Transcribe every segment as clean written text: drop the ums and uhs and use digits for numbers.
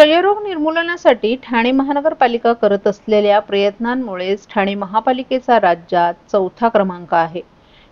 क्षयरोग निर्मूलनासाठी ठाणे महानगरपालिका करत असलेल्या प्रयत्नांमुळेच ठाणे महापालिकेचा राज्यात चौथा क्रमांक आहे।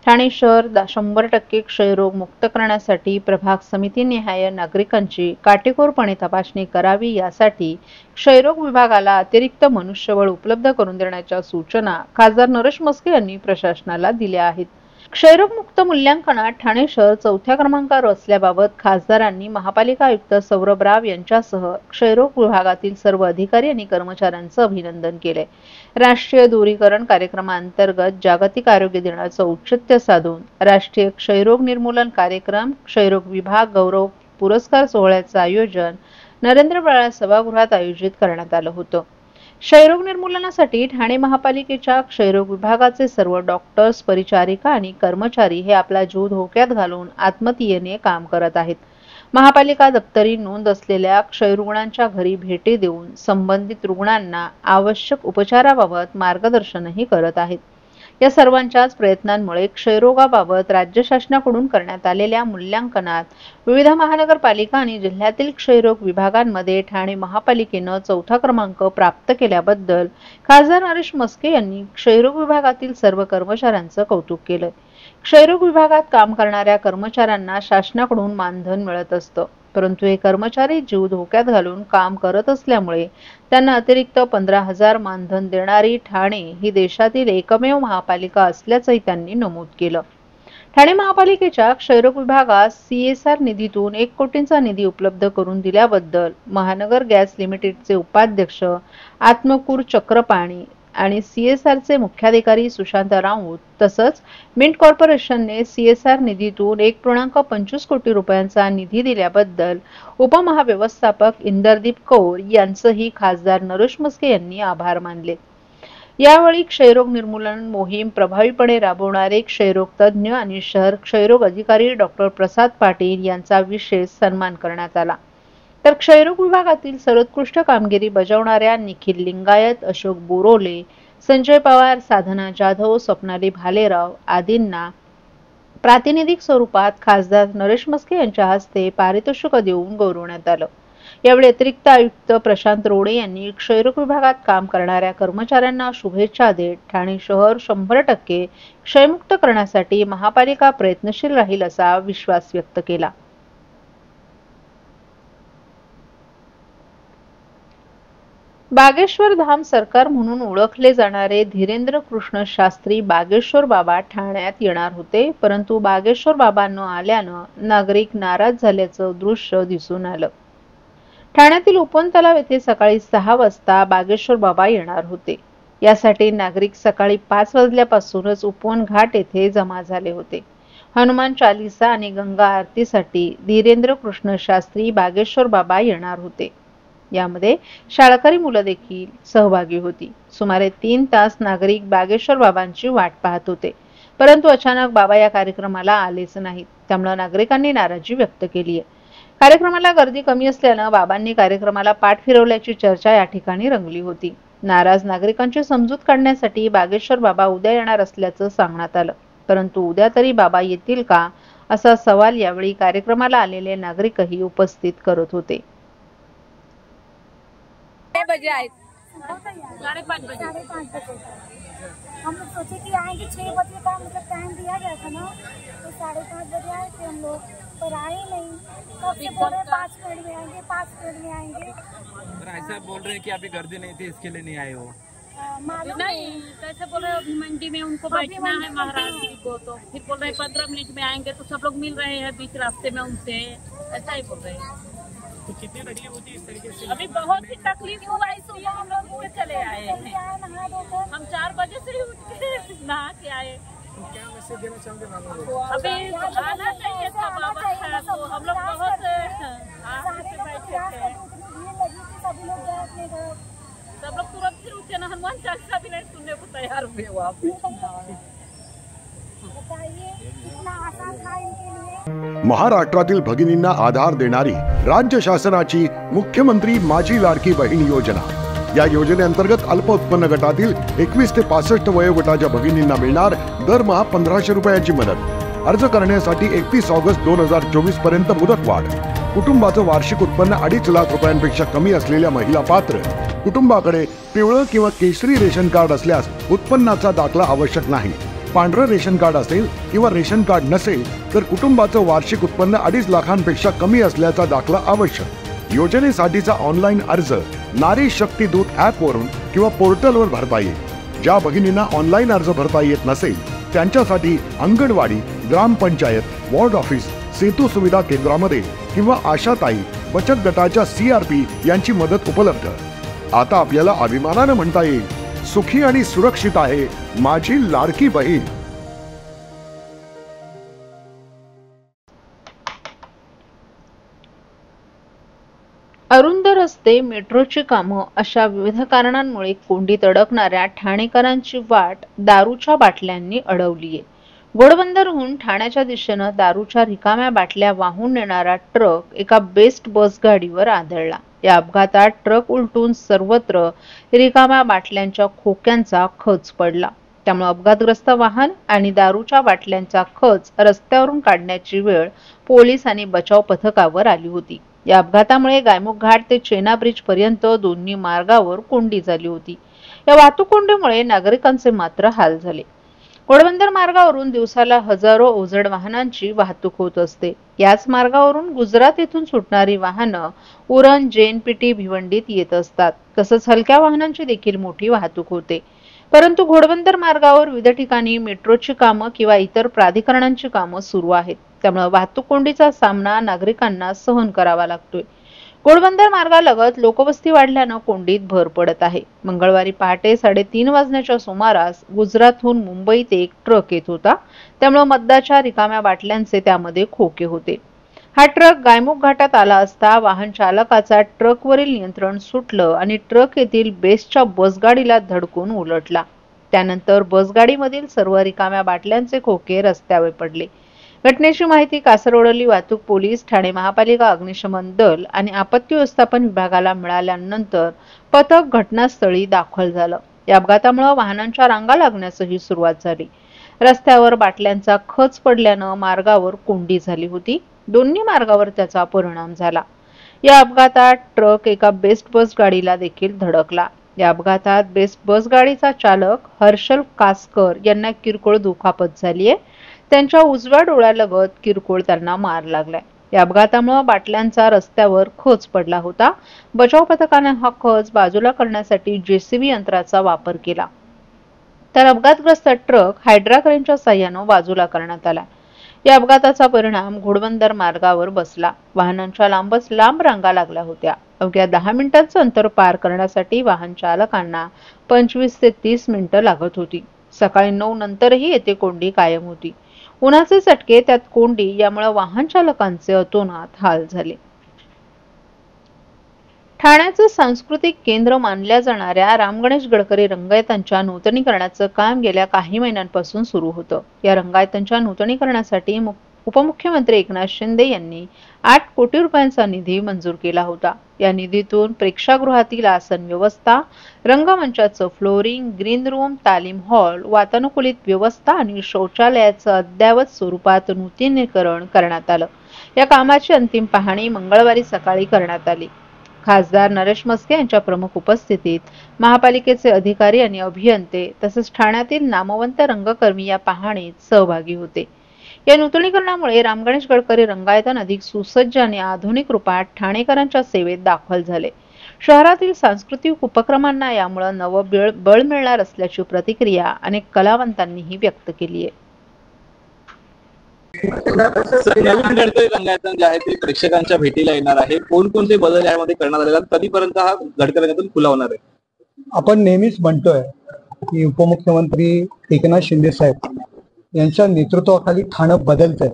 ठाणे शहर 100% क्षयरोग मुक्त करण्यासाठी प्रभाग समितीनिहाय नागरिकांची काटेकोरपणे तपासणी करावी, यासाठी क्षयरोग विभागाला अतिरिक्त मनुष्यबळ उपलब्ध करून देण्याच्या सूचना खासदार नरेश म्हस्के यांनी प्रशासनाला दिल्या आहेत। क्षयरोग मुक्त मूल्यांकनात ठाणे शहर चौथ्या क्रमांकावर असल्याबाबत खासदारांनी महापालिका आयुक्त सौरभ राव यांच्यासह क्षयरोग विभागातील सर्व अधिकारी आणि कर्मचाऱ्यांचं अभिनंदन केले। राष्ट्रीय दूरीकरण कार्यक्रमांतर्गत जागतिक आरोग्य दिनाचं औचित्य साधून राष्ट्रीय क्षयरोग निर्मूलन कार्यक्रम क्षयरोग विभाग गौरव पुरस्कार सोहळ्याचं आयोजन नरेंद्र बाळा सभागृहात आयोजित करण्यात आलं होतं। क्षयरोग निर्मूलनासाठी ठाणे महापालिकेच्या क्षयरोग विभागाचे सर्व डॉक्टर्स, परिचारिका आणि कर्मचारी हे आपला जीव धोक्यात घालून आत्महत्येने काम करत आहेत। महापालिका दप्तरी नोंद असलेल्या क्षयरुग्णांच्या घरी भेटी देऊन संबंधित रुग्णांना आवश्यक उपचाराबाबत मार्गदर्शनही करत आहेत। या सर्वांच्याच प्रयत्नांमुळे क्षयरोगाबाबत राज्य शासनाकडून करण्यात आलेल्या मूल्यांकनात विविध महानगरपालिका आणि जिल्ह्यातील क्षयरोग विभागांमध्ये ठाणे महापालिकेनं चौथा क्रमांक प्राप्त केल्याबद्दल खासदार नरेश म्हस्के यांनी क्षयरोग विभागातील सर्व कर्मचाऱ्यांचं कौतुक केलं। क्षयरोग विभागात काम करणाऱ्या कर्मचाऱ्यांना शासनाकडून मानधन मिळत असतं, परंतु हे कर्मचारी जीव धोक्यात घालून काम करत असल्यामुळे त्यांना अतिरिक्त 15,000 मानधन देणारी ठाणे ही देशातील एकमेव महापालिका असल्याचंही त्यांनी नमूद केलं। ठाणे महापालिकेच्या क्षयरोग विभागास CSR निधीतून 1 कोटींचा निधी उपलब्ध करून दिल्याबद्दल महानगर गॅस लिमिटेडचे उपाध्यक्ष आत्मकूर चक्रपाणी आणि CSRचे मुख्याधिकारी सुशांत राऊत तसंच मिंट कॉर्पोरेशनने CSR निधीतून 1.25 कोटी रुपयांचा निधी दिल्याबद्दल उपमहाव्यवस्थापक इंदरदीप कौर यांचंही खासदार नरेश म्हस्के यांनी आभार मानले। यावेळी क्षयरोग निर्मूलन मोहीम प्रभावीपणे राबवणारे क्षयरोग तज्ज्ञ आणि शहर क्षयरोग अधिकारी डॉक्टर प्रसाद पाटील यांचा विशेष सन्मान करण्यात आला। तर क्षयरोग विभागातील सर्वोत्कृष्ट कामगिरी बजावणाऱ्या निखिल लिंगायत, अशोक बोरोले, संजय पवार, साधना जाधव, स्वप्नाली भालेराव आदींना प्रातिनिधिक स्वरूपात खासदार नरेश म्हस्के यांच्या हस्ते पारितोषिक देऊन गौरवण्यात आलं। यावेळी अतिरिक्त आयुक्त प्रशांत रोडे यांनी क्षयरोग विभागात काम करणाऱ्या कर्मचाऱ्यांना शुभेच्छा देत ठाणे शहर 100% क्षयमुक्त करण्यासाठी महापालिका प्रयत्नशील राहील असा विश्वास व्यक्त केला। बागेश्वर धाम सरकार म्हणून ओळखले जाणारे धीरेंद्र कृष्ण शास्त्री बागेश्वर बाबा ठाण्यात येणार होते, परंतु बागेश्वर बाबा न आल्यानं नागरिक नाराज झाल्याचं दृश्य दिसून आलं। ठाण्यातील उपवन तलाव येथे सकाळी 6 वाजता बागेश्वर बाबा येणार होते। यासाठी नागरिक सकाळी 5 वाजल्यापासूनच उपवन घाट येथे जमा झाले होते। हनुमान चालीसा आणि गंगा आरतीसाठी धीरेंद्र कृष्ण शास्त्री बागेश्वर बाबा येणार होते। यामध्ये शाळकरी मुलं देखील सहभागी होती। सुमारे 3 तास नागरिक बागेश्वर बाबांची वाट पाहत होते, परंतु अचानक बाबा या कार्यक्रमाला आलेच नाहीत। त्यामुळे नागरिकांनी नाराजी व्यक्त केली आहे। कार्यक्रमाला गर्दी कमी असल्यानं बाबांनी कार्यक्रमाला पाठ फिरवल्याची चर्चा या ठिकाणी रंगली होती। नाराज नागरिकांची समजूत काढण्यासाठी बागेश्वर बाबा उद्या येणार असल्याचं सांगण्यात आलं, परंतु उद्या तरी बाबा येतील का असा सवाल यावेळी कार्यक्रमाला आलेले नागरिकही उपस्थित करत होते। बजे आए 5:30 बजे हम लोग सोचे कि आएंगे 6 बजे का मतलब टाइम दिया गया था ना, तो 5:30 बजे आए थे हम लोग, पर आए नहीं। कब से बोल रहे 5 मिनट में आएंगे, 5 मिनट में आएंगे। ऐसा बोल रहे हैं कि अभी गर्दी नहीं थी इसके लिए नहीं आए हो। नहीं, कैसे बोल रहे हो मंडी में उनको बैठना है महाराज जी को, तो फिर बोल रहे 15 मिनट में आएंगे, तो सब लोग मिल रहे हैं बीच रास्ते में उनसे, ऐसा ही बोल रहे हैं। तो कितनी तकलीफ होती है इस तरीके से? अभी बहुत ही तकलीफ हुआ, इसलिए हम लोग उठ के चले आए हैं। हम 4 बजे से ही उठ के नहा के आए। तो क्या मैसेज देना चाहोगे बाबा? अभी आना चाहिए था बाबा का, तो हम लोग बहुत आगे से बैठे थे। सब लोग तुरंत फिर उठे ना, हनुमान चालीसा भी नहीं सुनने को तैयार हुए वहाँ पे। महाराष्ट्रातील भगिनींना आधार देणारी राज्य शासनाची मुख्यमंत्री माझी लाडकी बहीण योजना। या योजनेअंतर्गत अल्प उत्पन्न गटातील 21 ते 65 वयोगटाच्या भगिनींना मिळणार दरमहा 1500 रुपयाची मदत। अर्ज करण्यासाठी 31 ऑगस्ट 2024 पर्यंत मुदतवाढ। कुटुंबाचं वार्षिक उत्पन्न 2.5 लाख रुपयांपेक्षा कमी असलेल्या महिला पात्र, कुटुंबाकडे पिवळं किंवा केशरी रेशन कार्ड असल्यास उत्पन्नाचा दाखला आवश्यक नाही. पांढरं रेशन कार्ड असेल किंवा रेशन कार्ड नसेल तर कुटुंबाचं वार्षिक उत्पन्न 2.5 लाखांपेक्षा कमी असल्याचा दाखला आवश्यक. योजनेसाठीचा ऑनलाईन अर्ज नारी शक्ती दूत ॲपवरून किंवा पोर्टलवर भरता येईल. ज्या भगिनींना ऑनलाईन अर्ज भरता येत नसेल त्यांच्यासाठी अंगणवाडी, ग्रामपंचायत, वॉर्ड ऑफिस, सेतू सुविधा केंद्रामध्ये किंवा आशाताई बचत गटाच्या CRP यांची मदत उपलब्ध. आता आपल्याला अभिमानाने म्हणता येईल, सुखी आणि सुरक्षित आहे माझी लाडकी बहीण. अरुंद रस्ते, मेट्रोची कामं अशा विविध कारणांमुळे कोंडीत अडकणाऱ्या ठाणेकरांची वाट दारूच्या बाटल्यांनी अडवलीये. घोडबंदरहून ठाण्याच्या दिशेनं दारूच्या रिकाम्या बाटल्या वाहून नेणारा ट्रक एका बेस्ट बस गाडीवर आदळला. या अपघातात ट्रक उलटून सर्वत्र रिकाम्या बाटल्यांच्या खोक्यांचा खच पडला. त्यामुळे अपघातग्रस्त वाहन आणि दारूच्या बाटल्यांचा खच रस्त्यावरून काढण्याची वेळ पोलीस आणि बचाव पथकावर आली होती. या अपघातामुळे गायमुख घाट ते चेना ब्रिज पर्यंत दोन्ही मार्गावर कोंडी झाली होती. या वाहतूक कोंडीमुळे नागरिकांचे मात्र हाल झाले. घोडबंदर मार्गावरून दिवसाला हजारो अवजड वाहनांची वाहतूक होत असते. याच मार्गावरून गुजरात येथून सुटणारी वाहनं उरण, JNPT, भिवंडीत येत असतात. तसंच हलक्या वाहनांची देखील मोठी वाहतूक होते. परंतु घोडबंदर मार्गावर विविध ठिकाणी मेट्रोची कामं किंवा इतर प्राधिकरणांची कामं सुरू आहेत. त्यामुळे वाहतूक कोंडीचा सामना नागरिकांना सहन करावा लागतोय. घोडबंदर मार्गालगत लोकवस्ती वाढल्यानं कोंडीत भर पडत आहे. मंगळवारी पहाटे 3:30 वाजण्याच्या सुमारास गुजरातहून मुंबईत एक ट्रक येत होता. त्यामुळे मद्याच्या रिकाम्या बाटल्यांचे त्यामध्ये खोके होते. हा ट्रक गायमुख घाटात आला असता वाहन चालकाचा ट्रकवरील नियंत्रण सुटलं आणि ट्रक येथील बेस्टच्या बसगाडीला धडकून उलटला. त्यानंतर बसगाडीमधील सर्व रिकाम्या बाटल्यांचे खोके रस्त्यावर पडले. घटनेची माहिती कासरवडली वाहतूक पोलीस, ठाणे महापालिका अग्निशमन दल आणि आपत्ती व्यवस्थापन विभागाला मिळाल्यानंतर पथक घटनास्थळी दाखल झालं. या अपघातामुळे वाहनांच्या रांगा लागण्यासही सुरुवात झाली. रस्त्यावर बाटल्यांचा खच पडल्यानं मार्गावर कोंडी झाली होती. दोन्ही मार्गावर त्याचा परिणाम झाला. या अपघातात ट्रक एका बेस्ट बस गाडीला देखील धडकला. या अपघातात बेस्ट बस गाडीचा चालक हर्षल कासकर यांना किरकोळ दुखापत झाली आहे. त्यांच्या उजव्या डोळ्यालगत किरकोळ त्यांना मार लागलाय. या अपघातामुळे बाटल्यांचा रस्त्यावर खच पडला होता. बचाव पथकाने हा खच बाजूला करण्यासाठी JCB यंत्राचा वापर केला. तर अपघातग्रस्त ट्रक हायड्रा क्रेनच्या साह्याने बाजूला करण्यात आला. या अपघाताचा परिणाम घोडबंदर मार्गावर बसला. वाहनांच्या लांबच लांब रांगा लागल्या होत्या. अवघ्या 10 मिनिटांचं अंतर पार करण्यासाठी वाहन चालकांना 25 ते 30 मिनिटं लागत होती. सकाळी 9 नंतरही येथे कोंडी कायम होती. उन्हाचे चटके त्यात कोंडी यामुळे वाहन चालकांचे अतोनात हाल झाले. ठाण्याचं सांस्कृतिक केंद्र मानल्या जाणाऱ्या राम गणेश गडकरी रंगायतांच्या नूतनीकरणाचं काम गेल्या काही महिन्यांपासून सुरू होतं. या रंगायतांच्या नूतनीकरणासाठी उपमुख्यमंत्री एकनाथ शिंदे यांनी 8 कोटी रुपयांचा निधी मंजूर केला होता. या निधीतून प्रेक्षागृहातील आसन व्यवस्था, रंगमंचाचं फ्लोरिंग, ग्रीन रूम, तालीम हॉल, वातानुकूलित व्यवस्था आणि शौचालयाचं अद्ययावत स्वरूपात नूतनीकरण करण्यात आलं. या कामाची अंतिम पाहणी मंगळवारी सकाळी करण्यात आली. खासदार नरेश मस्के यांच्या प्रमुख उपस्थितीत महापालिकेचे अधिकारी आणि अभियंते तसेच ठाण्यातील नामवंत रंगकर्मी या पाहणीत सहभागी होते. या नूतनीकरणामुळे राम गणेश गडकरी रंगायतन अधिक सुसज्ज आणि आधुनिक रूपात ठाणेकरांच्या सेवेत दाखल झाले. शहरातील सांस्कृतिक उपक्रमांना यामुळे नवं बळ मिळणार असल्याची प्रतिक्रिया अनेक कलावंतांनीही व्यक्त केली आहे. नवीन गडकरी रंगायतन जे आहे ते प्रेक्षकांच्या भेटीला येणार आहे. कोणकोणते बदल यामध्ये करण्यात आले, कधीपर्यंत हा गडकरी रंगायतन खुला होणार आहे? आपण नेहमीच म्हणतोय की उपमुख्यमंत्री एकनाथ शिंदे साहेब यांच्या नेतृत्वाखाली ठाणं बदलतंय.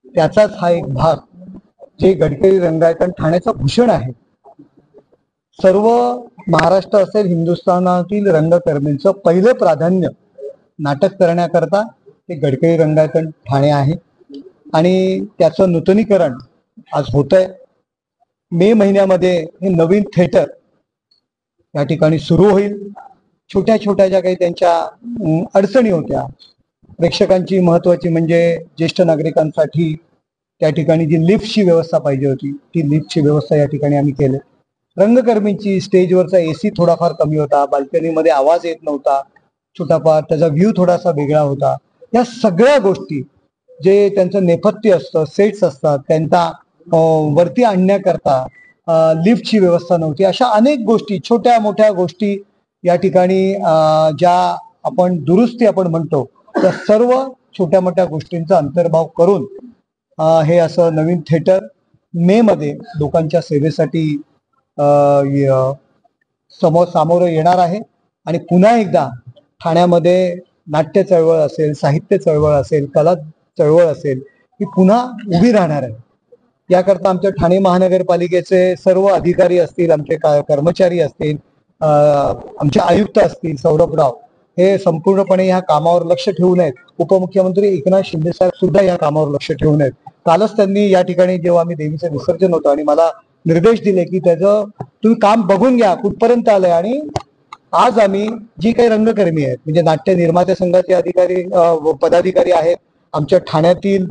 त्याचाच हा एक भाग जे गडकरी रंगायतन ठाण्याचं भूषण आहे. सर्व महाराष्ट्र असेल हिंदुस्थानातील रंगकर्मींचं पहिलं प्राधान्य नाटक करण्याकरता ते गडकरी रंगायतन ठाणे आहे आणि त्याचं नूतनीकरण आज होत आहे. मे महिन्यामध्ये हे नवीन थिएटर या ठिकाणी सुरू होईल. छोट्या छोट्या ज्या काही त्यांच्या अडचणी होत्या, प्रेक्षकांची महत्वाची म्हणजे ज्येष्ठ नागरिकांसाठी त्या ठिकाणी जी लिफ्टची व्यवस्था पाहिजे होती ती लिफ्टची व्यवस्था या ठिकाणी आम्ही केली. रंगकर्मींची स्टेजवरचा AC थोडाफार कमी होता, बाल्कनीमध्ये आवाज येत नव्हता, छोटाफार त्याचा व्ह्यू थोडासा वेगळा होता. या सगळ्या गोष्टी जे त्यांचं नेपथ्य असतं, सेट्स असतात, त्यांना वरती आणण्याकरता लिफ्टची व्यवस्था नव्हती. अशा अनेक गोष्टी, छोट्या मोठ्या गोष्टी या ठिकाणी ज्या आपण दुरुस्ती आपण म्हणतो, त्या सर्व छोट्या मोठ्या गोष्टींचा अंतर्भाव करून हे असं नवीन थिएटर मे मध्ये लोकांच्या सेवेसाठी सामोरं येणार आहे. आणि पुन्हा एकदा ठाण्यामध्ये नाट्य चळवळ असेल, साहित्य चळवळ असेल, कला चळवळ असेल, ही पुन्हा उभी राहणार आहे. याकरता आमच्या ठाणे महानगरपालिकेचे सर्व अधिकारी असतील, आमचे कर्मचारी असतील, आमचे आयुक्त असतील, सौरभराव, हे संपूर्णपणे ह्या कामावर लक्ष ठेवून आहेत. उपमुख्यमंत्री एकनाथ शिंदे साहेब सुद्धा या कामावर लक्ष ठेवून आहेत. कालच त्यांनी या ठिकाणी जेव्हा आम्ही देवीचं विसर्जन होतं आणि मला निर्देश दिले की त्याचं तुम्ही काम बघून घ्या कुठपर्यंत आलंय. आणि आज आम्ही जी काही रंगकर्मी आहेत, म्हणजे नाट्य निर्माते संघाचे अधिकारी पदाधिकारी आहेत, आमच्या ठाण्यातील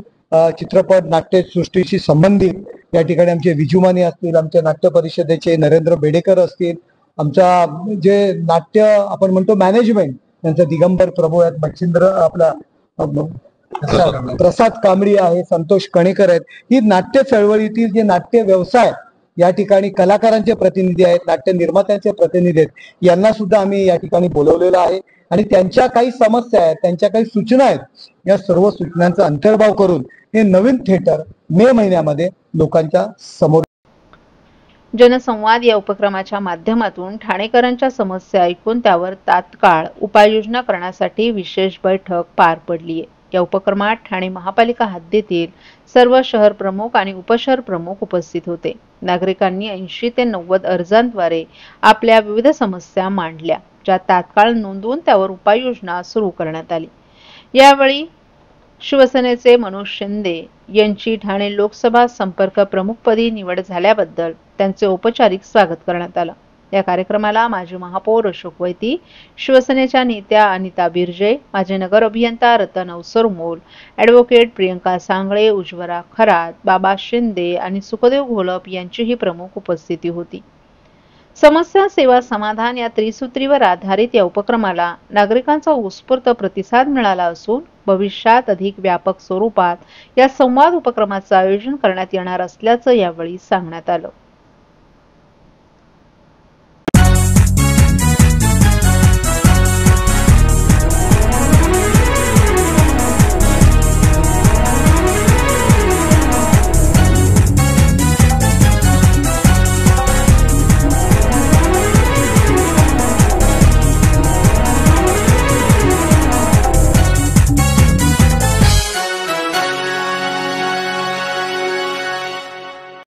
चित्रपट नाट्यसृष्टीशी संबंधित या ठिकाणी आमचे विजुमाने असतील, आमच्या नाट्य परिषदेचे नरेंद्र बेडेकर असतील, आमचा जे नाट्य आपण म्हणतो मॅनेजमेंट, त्यांचा दिगंबर प्रभू आहेत, मच्छिंद्र आपला प्रसाद कांबळी आहे, संतोष कणेकर आहेत. ही नाट्य चळवळीतील जे नाट्य व्यवसाय या ठिकाणी कलाकारांचे प्रतिनिधी आहेत, नाट्य निर्मात्यांचे प्रतिनिधी आहेत, यांना सुद्धा आम्ही या ठिकाणी बोलवलेलं आहे. आणि त्यांच्या काही समस्या आहेत, त्यांच्या काही सूचना आहेत, या सर्व सूचनांचा अंतर्भाव करून हे नवीन थिएटर मे महिन्यामध्ये लोकांच्या समोर. जनसंवाद या उपक्रमाच्या माध्यमातून ठाणेकरांच्या समस्या ऐकून त्यावर तात्काळ उपाययोजना करण्यासाठी विशेष बैठक पार पडली आहे. या उपक्रमात ठाणे महापालिका हद्दीतील सर्व शहर प्रमुख आणि उपशहर प्रमुख उपस्थित होते. नागरिकांनी 80 ते 90 अर्जांद्वारे आपल्या विविध समस्या मांडल्या, ज्या तात्काळ नोंदवून त्यावर उपाययोजना सुरू करण्यात आली. यावेळी शिवसेनेचे मनोज शिंदे यांची ठाणे लोकसभा संपर्क प्रमुखपदी निवड झाल्याबद्दल त्यांचे औपचारिक स्वागत करण्यात आलं. या कार्यक्रमाला माजी महापौर अशोक वैती, शिवसेनेच्या नेत्या अनिता बिर्जे, माजी नगर अभियंता रतन अवसरमोल, ॲडव्होकेट प्रियंका सांगळे, उज्वला खरात, बाबा शिंदे आणि सुखदेव घोलप यांचीही प्रमुख उपस्थिती होती. समस्या सेवा समाधान या त्रिसूत्रीवर आधारित या उपक्रमाला नागरिकांचा उत्स्फूर्त प्रतिसाद मिळाला असून भविष्यात अधिक व्यापक स्वरूपात या संवाद उपक्रमाचं आयोजन करण्यात येणार असल्याचं यावेळी सांगण्यात आलं.